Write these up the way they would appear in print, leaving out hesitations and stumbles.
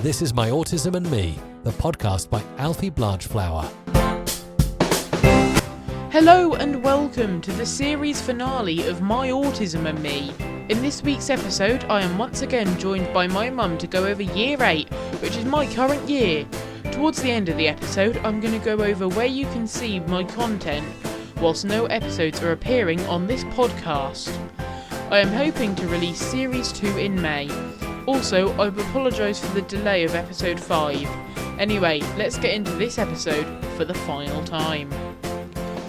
This is My Autism and Me, the podcast by Alfie Blanchflower. Hello and welcome to the series finale of My Autism and Me. In this week's episode, I am once again joined by my mum to go over Year 8, which is my current year. Towards the end of the episode, I'm going to go over where you can see my content, whilst no episodes are appearing on this podcast. I am hoping to release Series 2 in May. Also, I apologise for the delay of episode 5. Anyway, let's get into this episode for the final time.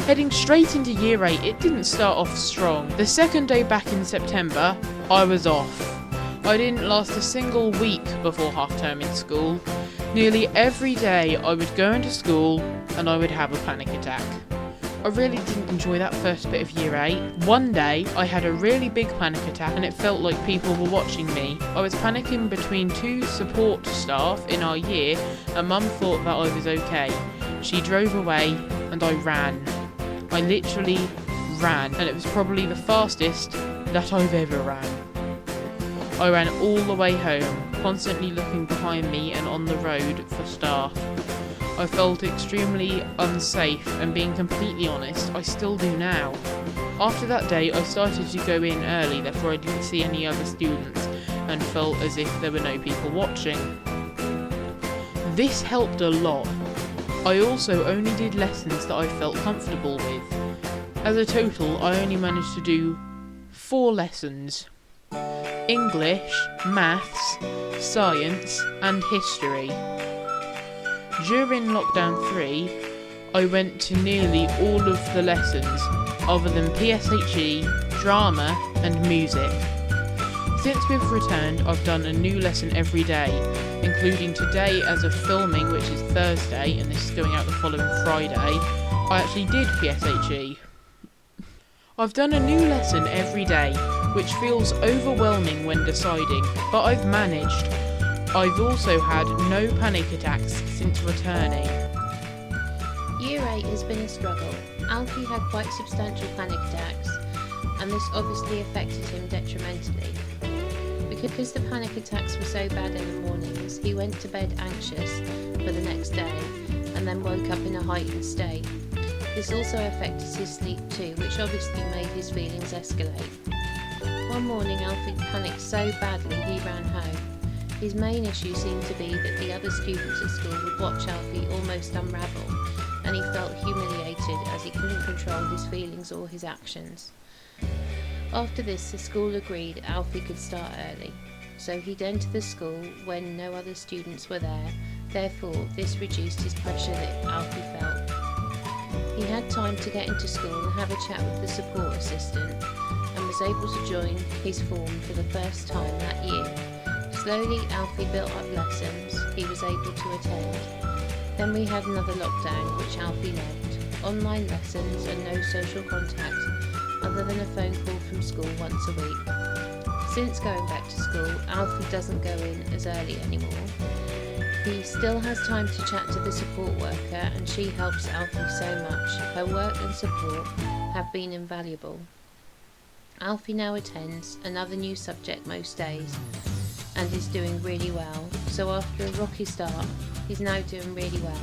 Heading straight into Year 8, it didn't start off strong. The second day back in September, I was off. I didn't last a single week before half-term in school. Nearly every day I would go into school and I would have a panic attack. I really didn't enjoy that first bit of Year 8. One day, I had a really big panic attack and it felt like people were watching me. I was panicking between two support staff in our year and Mum thought that I was okay. She drove away and I ran. I literally ran, and it was probably the fastest that I've ever ran. I ran all the way home, constantly looking behind me and on the road for staff. I felt extremely unsafe, and being completely honest, I still do now. After that day, I started to go in early, therefore I didn't see any other students, and felt as if there were no people watching. This helped a lot. I also only did lessons that I felt comfortable with. As a total, I only managed to do 4 lessons. English, maths, science, and history. During lockdown 3, I went to nearly all of the lessons, other than PSHE, drama, and music. Since we've returned, I've done a new lesson every day, including today as of filming, which is Thursday, and this is going out the following Friday. I actually did PSHE. I've done a new lesson every day, which feels overwhelming when deciding, but I've managed. I've also had no panic attacks since returning. Year 8 has been a struggle. Alfie had quite substantial panic attacks, and this obviously affected him detrimentally. Because the panic attacks were so bad in the mornings, he went to bed anxious for the next day, and then woke up in a heightened state. This also affected his sleep too, which obviously made his feelings escalate. One morning Alfie panicked so badly he ran home. His main issue seemed to be that the other students at school would watch Alfie almost unravel, and he felt humiliated as he couldn't control his feelings or his actions. After this, the school agreed Alfie could start early, so he'd enter the school when no other students were there, therefore this reduced his pressure that Alfie felt. He had time to get into school and have a chat with the support assistant, and was able to join his form for the first time that year. Slowly, Alfie built up lessons he was able to attend. Then we had another lockdown, which Alfie loved. Online lessons and no social contact, other than a phone call from school once a week. Since going back to school, Alfie doesn't go in as early anymore. He still has time to chat to the support worker, and she helps Alfie so much. Her work and support have been invaluable. Alfie now attends another new subject most days, and is doing really well. So after a rocky start, he's now doing really well.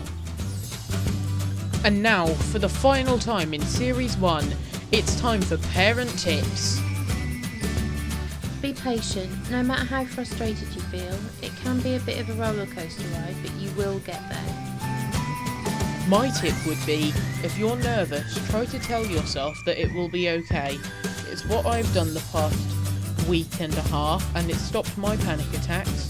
And now, for the final time in Series 1, it's time for Parent Tips. Be patient. No matter how frustrated you feel, it can be a bit of a roller coaster ride, but you will get there. My tip would be, if you're nervous, try to tell yourself that it will be okay. It's what I've done the past week and a half, and it stopped my panic attacks.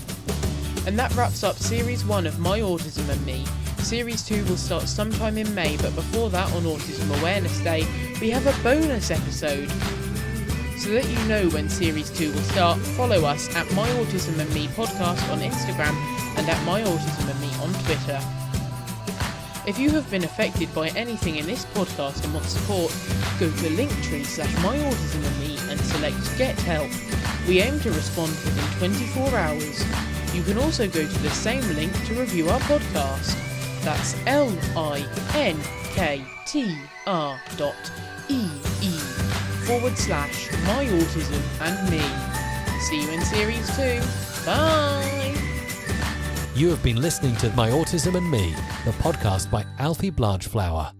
And that wraps up Series 1 of My Autism and Me. Series 2 will start sometime in May, but before that, on Autism Awareness Day, we have a bonus episode. So that you know when Series 2 will start, follow us at My Autism and Me podcast on Instagram and at My Autism and Me on Twitter. If you have been affected by anything in this podcast and want support, go to linktree/myautismandme and select Get Help. We aim to respond within 24 hours. You can also go to the same link to review our podcast. That's linktr.ee/myautism and me. See you in Series 2. Bye! You have been listening to My Autism and Me, the podcast by Alfie Blanchflower.